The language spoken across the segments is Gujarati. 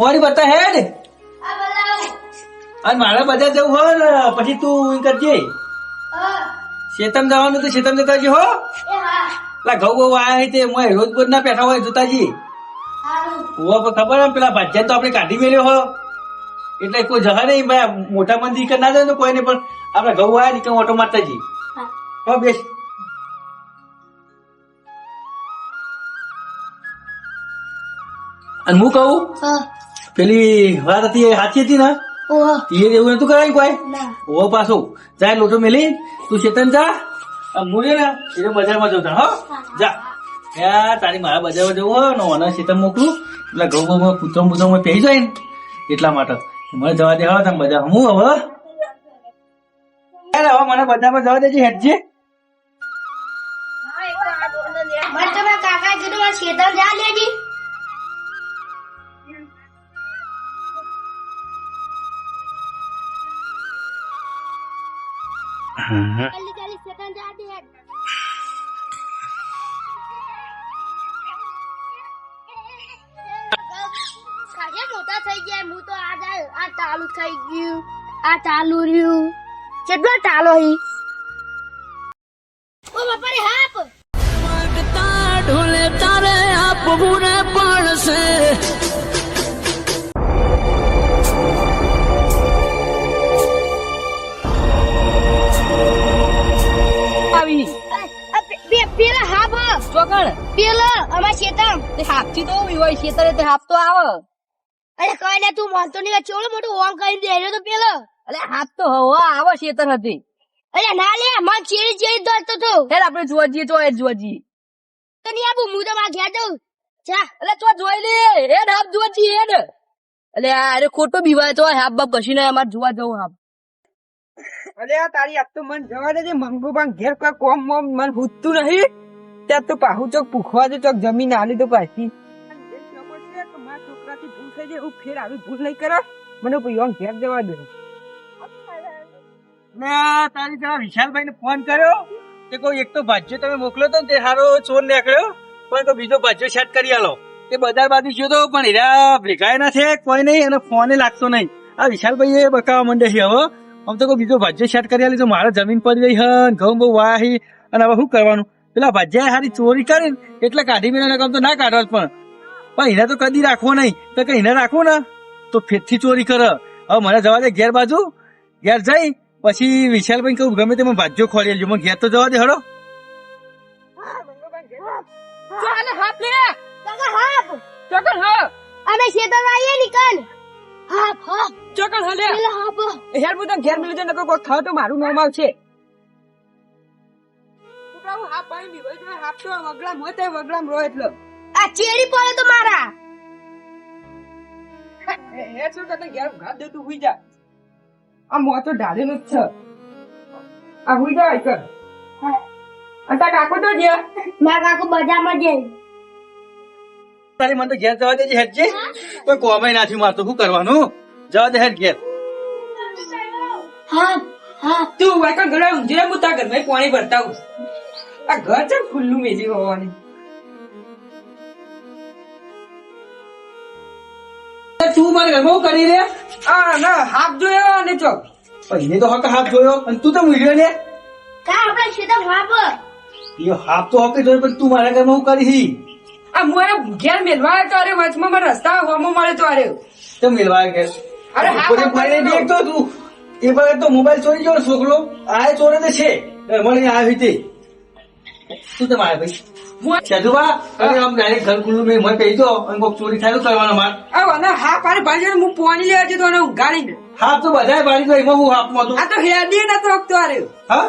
ફોન બતા હેડ અને મારા બજાર જવું હોય ને પછી તું કરજે શેતમ જવાનું તો શેતમ જતાજી હો પેલા ઘઉં બહુ આયા તે રોજ બોજ ના બેઠા હોય જોતાજી ખબર એમ પેલા ભાજ્યા તો આપડે કાઢી મેલ્યો હો એટલે કોઈ જહા નહીં ભાઈ મોટા મંદિર કર ના જાય તો કોઈ નહીં પણ આપડે ઘઉં આયા નીકળ ઓટો મારતા જી હો બેસ અને હું કહું પેલી વાત હતી સાચી હતી ને એ એવું નતું કરાયું કોઈ ઓ પાછું જાય લોટો મેલી તું ચેતન જા મૂળે ને એ બજારમાં જવું હો જા તારી મારા બજારમાં જવું હોય ને ઓના ચેતન મોકલું એટલે ઘઉં પુત્રો પહેરી જાય ને એટલા માટે મને જવા દે હવે તમે બધા હું હવે મને બજારમાં જવા દેજે હેઠજે કાકા કીધું ચેતન જા લેજી મોટા થઈ ગયા હું તો આ ચાલુ થઈ ગયું આ ચાલુ રહ્યું કેટલો ચાલો હી ઓ બાપા રે હાપ ઢોલે તારે આપવું ને પડશે પેલા હાપ ચોકડ પેલા અમાર શેતમ તે હાપથી તો હોય શેતરે તે હાપ તો આવે અરે કઈ ને તું માનતો નહીં ચોળો મોટો ઓમ કરી દે તો પેલો અરે હાપ તો હવા આવે શેતર હતી અરે ના લે માર ચેડી ચેડી દોડતો તો હેડ આપણે જોવા જઈએ તો જોવા જઈએ તો નહીં આબુ હું તો માર ઘેર દઉં જા અરે તો જોઈ લે હેડ હાપ જોવા જઈએ હેડ અરે ખોટો બીવાય તો હાપ બાપ કશી ના અમાર જોવા જવું હાપ અરે તારી આપ તો મન જવા દેજે મંગુ પણ ઘેર કોઈ કોમ મોમ મન પૂછતું નહીં ત્યાં તો પાહુ ચોક પૂખવા દે ચોક જમીન આલી તો પાછી મારા છોકરાથી ભૂલ થઈ જાય હું ફેર આવી ભૂલ નહીં કરો મને કોઈ ઘેર જવા દે મેં તારી પેલા વિશાલભાઈ ને ફોન કર્યો કે કોઈ એક તો ભાજ્યો તમે મોકલ્યો તો ને તે સારો ચોર નીકળ્યો પણ તો બીજો ભાજ્યો સેટ કરી આલો તે બજાર બાજુ ગયો તો પણ હીરા ભેગાય ના છે કોઈ નહીં અને ફોને લાગતો નહીં આ વિશાલભાઈ એ બકાવા માંડે છે હવે આમ તો કોઈ બીજો ભાજ્યો સેટ કરી આલી તો મારે જમીન પડી રહી હન ઘઉં બહુ વાહી અને હવે શું કરવાનું પેલા ભાજ્યા હારી ચોરી કરી એટલે કાઢી મેળવવાના કામ તો ના કાઢવા પણ એને તો કદી રાખવો નહીં તો કઈ એને રાખવું ને તો ફેરથી ચોરી કરે હવે મને જવા દે ઘેર બાજુ ઘેર જઈ પછી વિશાલભાઈ કહું ગમે તે ભાજ્યો ખોલી લેજો મને ઘેર તો જવા દે હડો અમે શેતર આવીએ નીકળ હાપ હાપ ચોકન હલે હાપ હેર હું તો ઘેર મિલી જાય નકો કોઈ ખાવ તો મારું નામ આવશે હાપ પાણી બીવાય હાપ તો વગડામ હોય તો વગડામ રો એટલે આ ચેડી પડે તો મારા હે શું કરતા ઘેર ઘાત દે તું હુઈ જા આ મો તો ઢાળેલું જ છે આ હુઈ જા કર અંતા કાકો તો જે મારા કાકો બજારમાં જઈ તારી મને તો ઘેર જવા દેજે હેડજે કોઈ કોમાય નાથી મારતો શું કરવાનું જવા દે હેડ ઘેર હાપ હાપ તું વાયકા ઘરે ઊંઘી હું તા ઘરમાં પાણી ભરતા હું આ ઘર છે ખુલ્લું મેજી હોવાની તું મારે ઘરમાં શું કરી રે આ ના હાફ જોયો અને ચોક એને તો હક હાફ જોયો અને તું તો મૂલ્યો ને કા આપણે શેતર હાપ એ હાફ તો હકે જોયો પણ તું મારા ઘરમાં શું કરી આ મોરે ઘેર મેલવા તો અરે વચમાં મારા રસ્તા હોમો મળે તો અરે તો મેલવા ઘેર અરે હા દેખતો તું એ વખત તો મોબાઈલ ચોરી ગયો છોકરો આ ચોરે તો છે ઘરમાં આવી તે શું તમારે ભાઈ ચંદુબા અરે આમ ડાયરેક્ટ ઘર ખુલ્લું મેં મને કહી દો અને કોઈક ચોરી થાય તો કરવાનો માર આ હા પારે ભાઈ હું પાણી લેવા જતો અને ઉગાડી ને હાફ તો બધાય પાડી તો એમાં હું હાફમાં હતું આ તો હેડી નતો વખતો અરે હા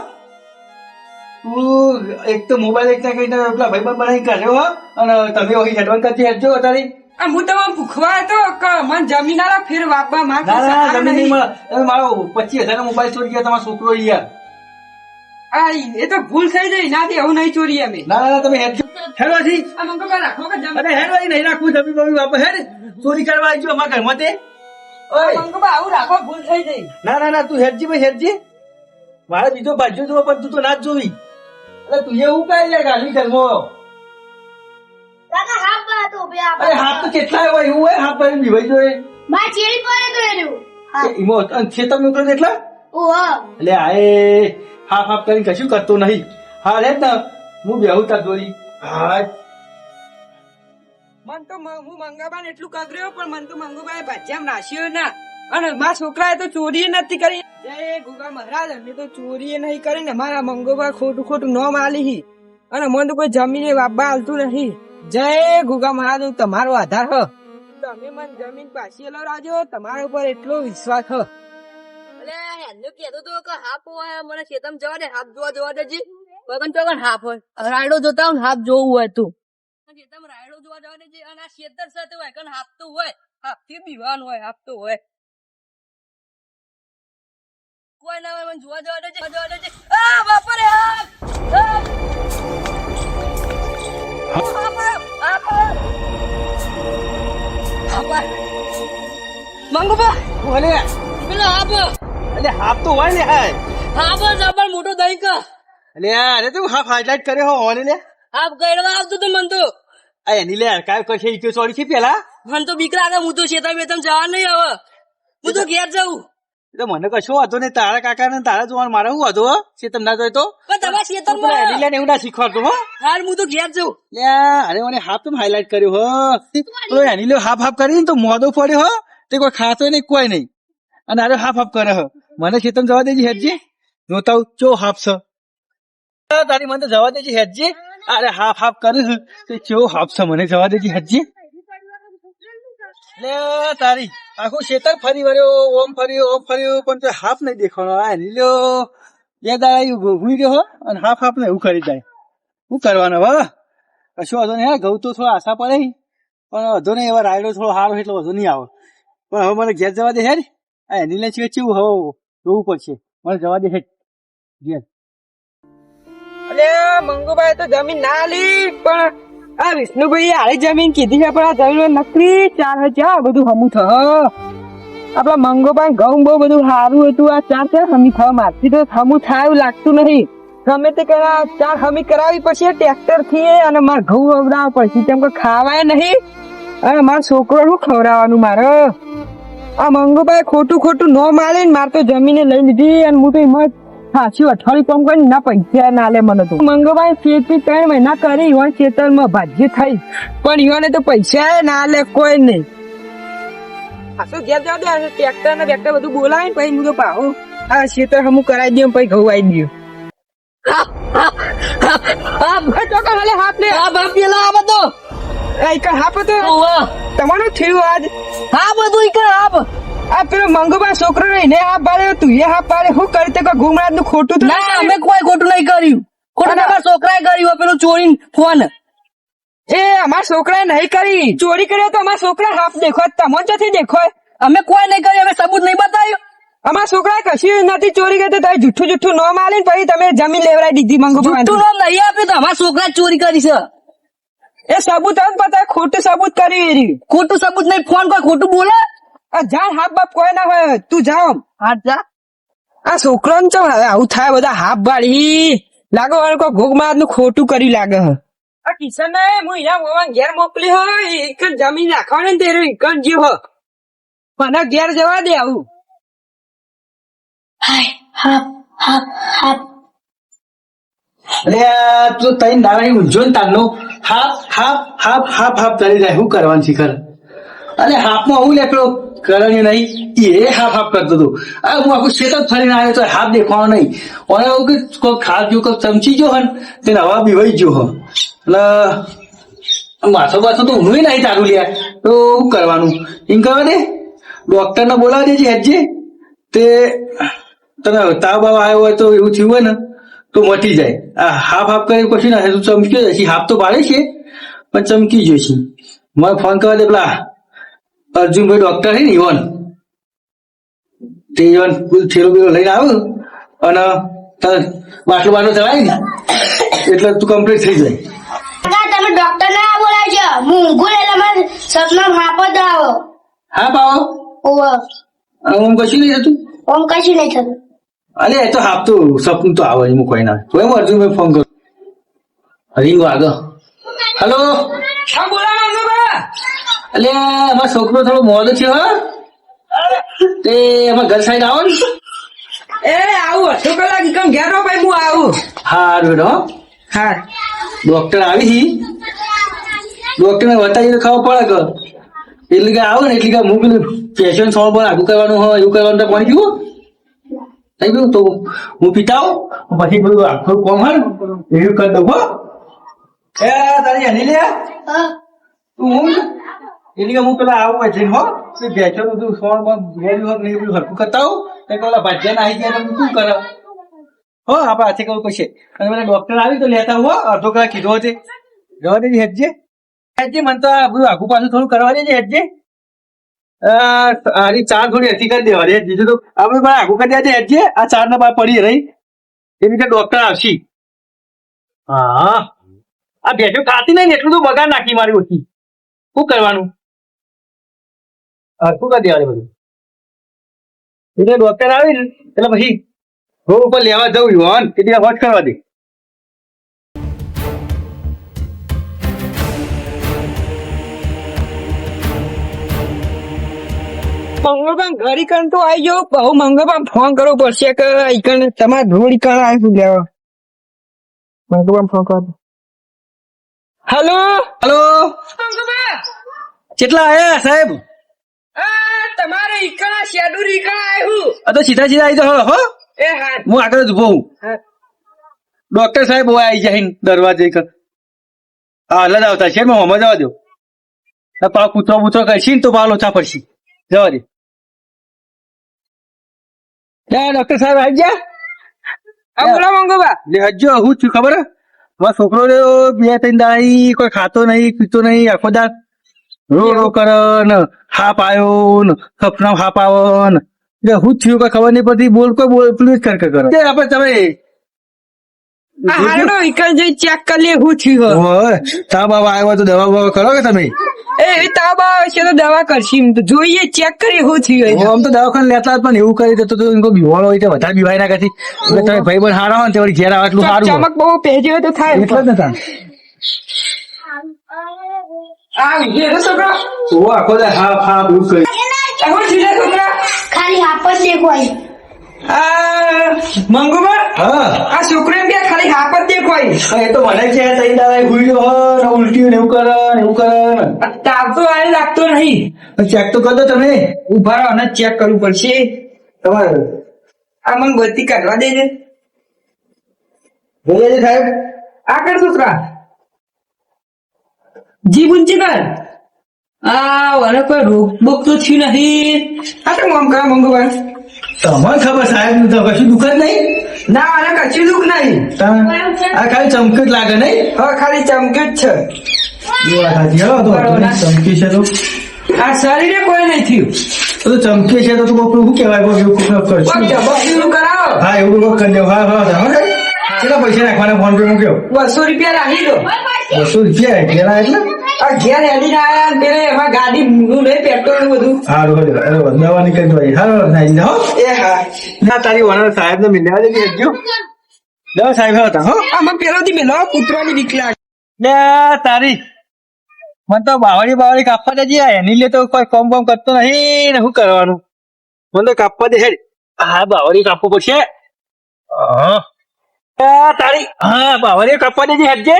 તું એક તો મોબાઈલ એક ના કઈ પેલા ભાઈ બનાવી કાઢ્યો હો અને તમે ઓહી હેડવાન કરતી હેડજો તારી હું તમામ ભૂખવા હતો મન જમીન આલા ફેર વાપવા માં ના ના જમીન નહીં મળે તમે મારો 25,000 નો મોબાઈલ ચોરી ગયા તમારો છોકરો યાર આ એ તો ભૂલ થઈ જાય નાથી એવું નહીં ચોરી અમે ના ના તમે હેડજો હેડવાથી આ મંગો કા રાખો કે જમીન અરે હેડવાઈ નહીં રાખવું જમીન બમી વાપસ હેડ ચોરી કરવા આવી અમારા ઘરમાં તે ઓય મંગો બા આવું રાખો ભૂલ થઈ જાય ના ના ના તું હેડજી ભાઈ હેડજી મારે બીજો બાજુ જોવો પણ તું તો ના જ જોવી એટલે તું એવું કઈ લે ગાલી ઘરમાં કાકા હાપ તો રૂપિયા અરે હાફ તો કેટલા હોય એવું હોય હાફ ભરીને વિવાઈ જોઈએ માં ચેડી પડે તો એનું ઈમો ખેતર મોકલો એટલા ઓહો એટલે આએ હાફ હાફ કરીને કશું કરતો નહીં હા રે ને હું બેહું તાર જોડી હા મન તો હું મંગાબાને એટલું કગર્યો પણ મન તો મંગુબાએ ભાજ્યામાં નાશ્યો ના અને મારા છોકરાએ તો ચોરી નથી કરી જય ગુગા મહારાજ અમે તો ચોરી નહીં કરી ને મારા મંગુબા ખોટું ખોટું નોમ આલી હી અને મને તો કોઈ જમીને વાપવા હાલતું નહીં જય ગુગા મહારાજ હું તમારો આધાર હ તમે મને જમીન પાછી રાજો તમારા ઉપર એટલો વિશ્વાસ હ અલે હેન્ડો કહેતો તો કે હાફ હોય મને ખેતમ જવા દે હાફ જોવા દેજે વગન તો કન હાફ હોય રાયડો જોતા હું હાફ જોવું હોય તું ખેતમ રાયડો જોવા જવા દેજે અને આ ખેતર સાથે હોય કન હાફ તો હોય હાફ થી બીવાનું હોય હાફ તો હોય કોઈ ના હોય મને જોવા દેજે આ બાપા રે મંગુબા બોલે પેલો હાફ એટલે હાફ તો હોય ને હા હાફ જબર મોટો દહીં કા એટલે અરે તું હાફ હાઈલાઈટ કરે હો ઓને લે હાફ ગયડવા આવતું તું મન તો આ એની લે કાય કરશે ઈ કે સોરી છે પેલા મને તો બીક લાગે હું તો શેતા બેતમ જવા નહીં હવે હું તો ઘેર જાઉં એટલે મને કશો હતો ને તારા કાકા ને તારા જોવાનું મારે શું હતો છે તમને ના જોઈ તો પણ તમારા ખેતરમાં એની લે એવું ના શીખવાડતું હો હાલ હું તો ઘેર જાઉં અરે મને હાફ તો હાઈલાઈટ કર્યો હો તો એની લે હાફ હાફ કરીને તો મોદો પડ્યો હો તે કોઈ ખાતો નહીં કોઈ નહીં અને અરે હાફ હાફ કરે હો મને ખેતમ જવા દેજી હેડજી જોતા હું ચો હાફ છે તારી મને તો જવા દેજી હેડજી અરે હાફ હાફ કરે તો ચો હાફ છે મને જવા દેજી હેડજી લે તારી આખું ખેતર ફરી વળ્યો ઓમ ફર્યો પણ તો હાફ નહીં દેખાણો આ એની લ્યો બે દાડા ઘૂમી ગયો હો અને હાફ હાફ ને એવું કરી જાય શું કરવાનું હવે કશું વધુ નહીં ઘઉં તો થોડો આશા પડે પણ વધુ નહીં એવા રાયડો થોડો સારો એટલો વધુ નહીં આવે પણ હવે મને ઘેર જવા દે હેડ આ એની લે છે કેવું હવે જોવું પડશે મને જવા દે હેડ ઘેર અલે મંગુભાઈ તો જમીન ના આલી પણ આ વિષ્ણુભાઈ હારી જમીન કીધી છે પણ આ જમીન નકરી 4000 બધું હમું થ આપડા મંગુભાઈ ઘઉં બહુ બધું સારું હતું આ 4 હમી થવા મારથી તો હમું થાય એવું લાગતું નહીં ગમે તે કરા 4 હમી કરાવી પછી ટ્રેક્ટર થી અને મારે ઘઉં વવડાવવા પડશે તેમ કે ખાવાય નહીં અને મારો છોકરો શું ખવડાવવાનું મારે આ મંગુભાઈ ખોટું ખોટું ન માલે ને મારે તો જમીને લઈ લીધી અને હું તો એમાં સાચું અઠવાડિયું કામ કરીને ના પૈસા ના લે મને તો મંગુભાઈ ખેતી 3 મહિના કરી ઈવન ખેતરમાં ભાજી થઈ પણ ઈવને તો પૈસા ના લે કોઈ નહીં આ શું ઘેર જવા દે ટ્રેક્ટર ને બેક્ટર બધું બોલાવે ને પછી હું તો પાહું આ ખેતર હમું કરાવી દઉં પછી ઘઉં આવી દઉં હાથ લે આ બાપ પેલા આ બધો હાફ હતો તમારું થયું આજ હા બધું ઈ કર આપ આ પેલો મંગુબા છોકરો રહીને હાફ પાડે તું એ હાફ પાડે શું કરી તે ઘુમરાજ નું ખોટું થયું? ના અમે કોઈ ખોટું નહીં કર્યું ખોટું તમારા છોકરાએ કર્યું પેલું ચોરી ફોન એ અમારા છોકરાએ નહીં કરી ચોરી કર્યો તો અમારા છોકરા હાફ દેખો તમને ક્યાંથી દેખો અમે કોઈ નહીં કર્યું અમે સબૂત નહીં બતાવ્યું અમારા છોકરાએ કશી નથી ચોરી કરી તમે જુઠ્ઠું જુઠ્ઠું ન માલીને પછી તમે જમીન લેવડાવી દીધી મંગુબા તું નામ નહીં આપ્યું તો અમારા છોકરા ચોરી કરી છે એ સબૂત આવે પતા ખોટું સબૂત કરી એરી ખોટું સબૂત નહીં ફોન કોઈ ખોટું બોલે જા હાફ બાપ કોઈ ના હોય તું જાઓ હા જા આ છોકરો ને ચમ હવે આવું થાય બધા હાફ બાળી લાગે હવે કોઈ ઘોગ માર નું ખોટું કરી લાગે આ કિશન ને હું એના મોવા ઘેર મોકલી હોય એક જમીન રાખવાની ને તેરો ઇકન જીવ હો મને ઘેર જવા દે આવું અરે તું તઈ નારાય ઊંઝો ને તારનો half half half half half કરી જાય શું કરવાનું શીખર અરે હાફમાં આવું લે પેલો કરણ્યું નહીં એ હાફ હાફ કરતો હતો આ હું આખું શેત જ ફરીને આવ્યો તો હાફ દેખવાનો નહીં અને એવું કે કોઈ ખાસ જો કોઈ ચમચી ગયો હોય ને તેને હવા બીવાઈ ગયો હો એટલે માથો બાથો તો ઊંઘું નહીં તારું લ્યા તો શું કરવાનું એમ કરવા દે ડોક્ટર ને બોલાવી દેજે હેજે તે તને તાવ બાવ આવ્યો હોય તો એવું થયું હોય ને તો મટી જાય આ હાફ હાફ કરી કશું ના તું ચમક્યો જશે હાફ તો પાડે છે પણ ચમકી જશે મને ફોન કરવા દે પેલા અર્જુનભાઈ ડોક્ટર છે ને ઈવન તે ઈવન થેલો બેલો લઈને આવ્યું અને તને બાટલો બાટલો ચલાવી ને એટલે તું કમ્પ્લીટ થઈ જાય તમે ડોક્ટર ના બોલાવજો હું ઊંઘું એટલે મારે સપના હાપ જ આવો હા પાવો ઓવો હું કશું નહીં થતું ઓમ કશું નહીં થતું અરે એ તો હાફ તો સપનું તો આવે એમાં કોઈ ના તો એમ અર્જુનભાઈ ફોન કરું રીંગો આગળ હલો હા બોલા મંગુબા એટલે અમારો છોકરો થોડો મોડો છે હો તે અમારા ઘર સાઈડ આવો ને. એ આવું અડધો કલાક કેમ ઘેર રહો ભાઈ હું આવું હારું હેડો હો. હા ડોક્ટર આવી છી ડોક્ટર ને બતાવી તો ખબર પડે કે એટલે કે આવો ને એટલે કે હું પેલું પેશન્ટ સોલ્વ પર આગું કરવાનું હોય એવું કરવાનું તો પાણી પીવું થઈ ગયું તો હું પીતા આવું પછી બધું આખું કોમ હોય ને એવું કરી દઉં હો. એ તારી હની લે હા તું હું એટલે કે હું પેલા આવું પછી હો પેશન્ટ બધું સોલ્વ પર ગયેલું હોય ને એ બધું હરકું કરતા આવું તો પેલા ભાજ્યા ના આવી ગયા તો શું કરે હો આપડે હાથે કરવું પડશે અને પેલા ડોક્ટર આવી તો લેતા હો અડધો કલાક કીધો હશે જવા દેજે હેજે હેજે મને તો આ બધું આગું પાછું થોડું કરવા દેજે હેજે આની ચાર થોડી હથી કરી દેવા દે બીજું તો આપણે પણ આગું કરી દેજે હેજે આ ચાર ના બાર પડી રહી એ રીતે ડોક્ટર આવશે હા આ ભેજો ખાતી નહીં ને એટલું તો બગાડ નાખી મારી ઓછી શું કરવાનું હરકું કરી દેવાનું બધું એટલે ડોક્ટર આવી ને એટલે પછી રોડ ઉપર લેવા જવું યુવાન કેટલી વોચ કરવા દે મંગળબાન ઘડી કણ તો આવી જાઓ બહુ મંગળબાન ફોન કરવો પડશે કે ઈકણ તમારે ધોળી કણ આવ્યું લેવા મંગળબાન ફોન કરો હેલો હલો મંગળબા કેટલા આયા સાહેબ તમારે ઈકણ શેડુર ઈકણ આવ્યું આ તો સીધા સીધા આવી જાઓ હો એ હા હું આગળ જ ઉભો હું હા. ડોક્ટર સાહેબ આવી જાય દરવાજે કર હા હલા જ આવતા છે મેં હોમાં જવા દો પાવ પૂછવા પૂછવા કરશી ને તો પાવ લોચા પડશે જવા દે ક્યાં ડોક્ટર સાહેબ આવી ગયા આ બોલો મંગળબા લે હજુ હું છું ખબર મારો છોકરો બે ત્રણ દાડી કોઈ ખાતો નહીં પીતો નહીં આખો દાડ રો કરે ને હાપ આવ્યો ને સપના હાપ આવો ને એટલે હું થયું કઈ ખબર નહીં પડતી બોલ કોઈ બોલ પ્લીઝ કર કરો આપડે તમે હાલો ઈકણ જઈ ચેક કરી લે હું થયું ઓય તા બાબા આવ્યો તો દવા બવા કરો કે તમે એ તાબા છે તો દવા કરશી એમ તો જોઈએ ચેક કરી હું થયું આમ તો દવાખાને લેતા જ પણ એવું કરી દેતો તો એમ બીવાળો હોય તો વધારે બીવાય ના કરતી એટલે તમે ભાઈ બન હારા હોય ને તે વળી ઘેર આવે એટલું સારું ચમક બહુ પહેર્યો તો થાય એટલે જ નતા આ વિજય છોકરા ઓ આખો દા હા હા એવું કરી હું થયું છોકરા ખાલી હાપ જ દેખવાય આ મંગુબા હા આ છોકરા બે ખાલી હાપ જ દેખાય એ તો મને છે તઈ દાડા હુઈ હો ને ઉલટી ને એવું કરે ને એવું કરે તાવ તો આ લાગતો નહીં ચેક તો કરી દો તમે ઉભા રહો અને ચેક કરવું પડશે તમારે આ મને બત્તી કાઢવા દેજે જોઈએ છે સાહેબ આગળ છોકરા જી બુંજી કર મને કોઈ રોગ બોગ તો થયું નથી આ તો મમ કા મંગુબા તમને ખબર સાહેબ નું તો કશું દુઃખ જ નહીં ના આને કશું દુઃખ નહીં આ ખાલી ચમક જ લાગે નહીં હવે ખાલી ચમકે જ છે એ વાત સાચી હો તો ચમકી છે તો આ શરીરે કોઈ નહીં થયું તો ચમકી છે તો બપોર શું કહેવાય બહુ એવું કરશું બકરું કરાવો હા એવું બધું કરી દેવું હા હા હા કેટલા પૈસા નાખવાના ફોન પે મૂક્યો 200 રૂપિયા રાખી દો 200 રૂપિયા કેટલા એટલે આ ઘેર હેડીને આયા ને પેલે એમાં ગાડી નું નહીં પેટ્રોલ નું બધું સારું દવા નીકળી દો હારો નાઈ હો એ હા ના તારી ઓનર સાહેબ ને મિલવા દેજે જો દવા સાહેબ હતા હો આમાં પેલોથી મેલો કૂતરાની બીક લાગે લે તારી મને તો બાવળી કાપવા દેજે એની લે તો કોઈ કોમ કરતો નહીં ને શું કરવાનું મને તો કાપવા દે હેડ હા બાવળી કાપવું પડશે તારી હા બાવળી કાપવા દેજે હેડજે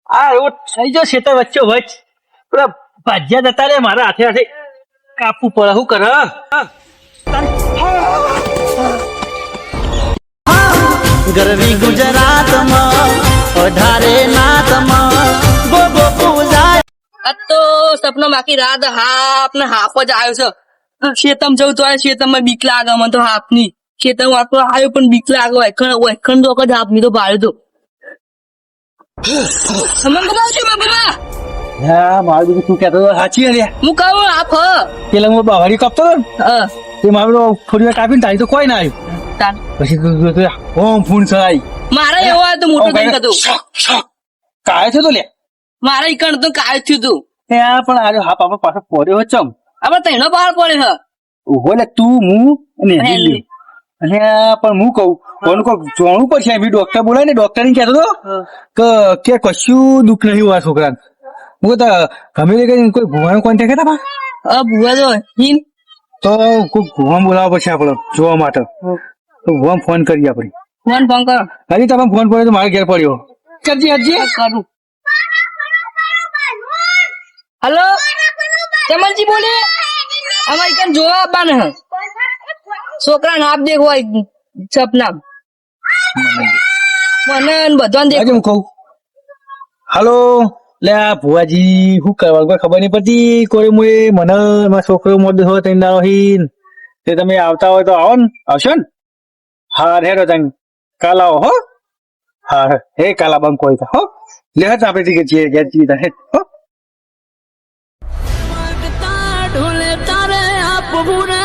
આ એવો થઈ ગયો ખેતર વચ્ચે વચ પેલા ભાજ્યા જતા રે મારા હાથે હાથે કાપવું પડે શું કરે ગરવી ગુજરાતમાં અઢારે નાતમાં ગોગો પૂજાય આ તો સપનો બાકી રાત હાપ ને હાપ જ આવ્યો છે શેતમ જવું તો શેતમ બીક લાગે મને તો હાપ ની શેતમ વાતો આવ્યો પણ બીક લાગે વૈખંડ તો હાપ ની તો ભાડ્યો તો હા મારું બધું શું કહેતો સાચી અરે હું કહું હાપ પેલા હું બાવળી કાપતો હતો ને તે મારું થોડી વાર કાપીને તારી તો કોઈ ના આવ્યું પછી ઓમ ફૂન સરાઈ મારા એવો આવ્યો તો મોટો કઈ હતું કાય થયો તો લે મારા ઈકણ તો કાય થયું તું ત્યાં પણ આજે હા પાપા પાછો પડ્યો ચમ આપડે તૈનો બહાર પડે છે ઉભો લે તું હું અને હેલી અને પણ હું કહું કોનું કોઈ જોણવું પડશે એમ ડોક્ટર બોલાય ને ડોક્ટર ને કહેતો હતો કે કશું દુઃખ નહીં હોય છોકરાને હું તો ગમે તે કરીને કોઈ ભુવાનો કોન્ટેક્ટ હતા ભૂવા તો હિન તો કોઈ ભુવાન બોલાવવા પછી આપડે જોવા માટે તો ભુવાન ફોન કરીએ આપણે ફોન કરો હજી તમે ફોન પડ્યો તો મારે ઘેર પડ્યો કરજી હજી કરું હલો ચમનજી બોલે અમારી કાન જોવા આવવાના હે છોકરાને આપ દેખ હોય સપના મને બધાને દેખ આજે હું કહું હાલો લે આ ભુવાજી શું કરવા કોઈ ખબર નહીં પડતી કોઈ મુએ મને મારા છોકરો મોડું હોય તઈ દાડો હીન તે તમે આવતા હોય તો આવો ને આવશો ને હા હેડો તમે કાલ આવો હો હા હે કાલ આબામ કોઈ તો હો લે હટ આપણે ટિકિટ છીએ ઘેર છીએ હે હો ઢોલે તારે આપવું ને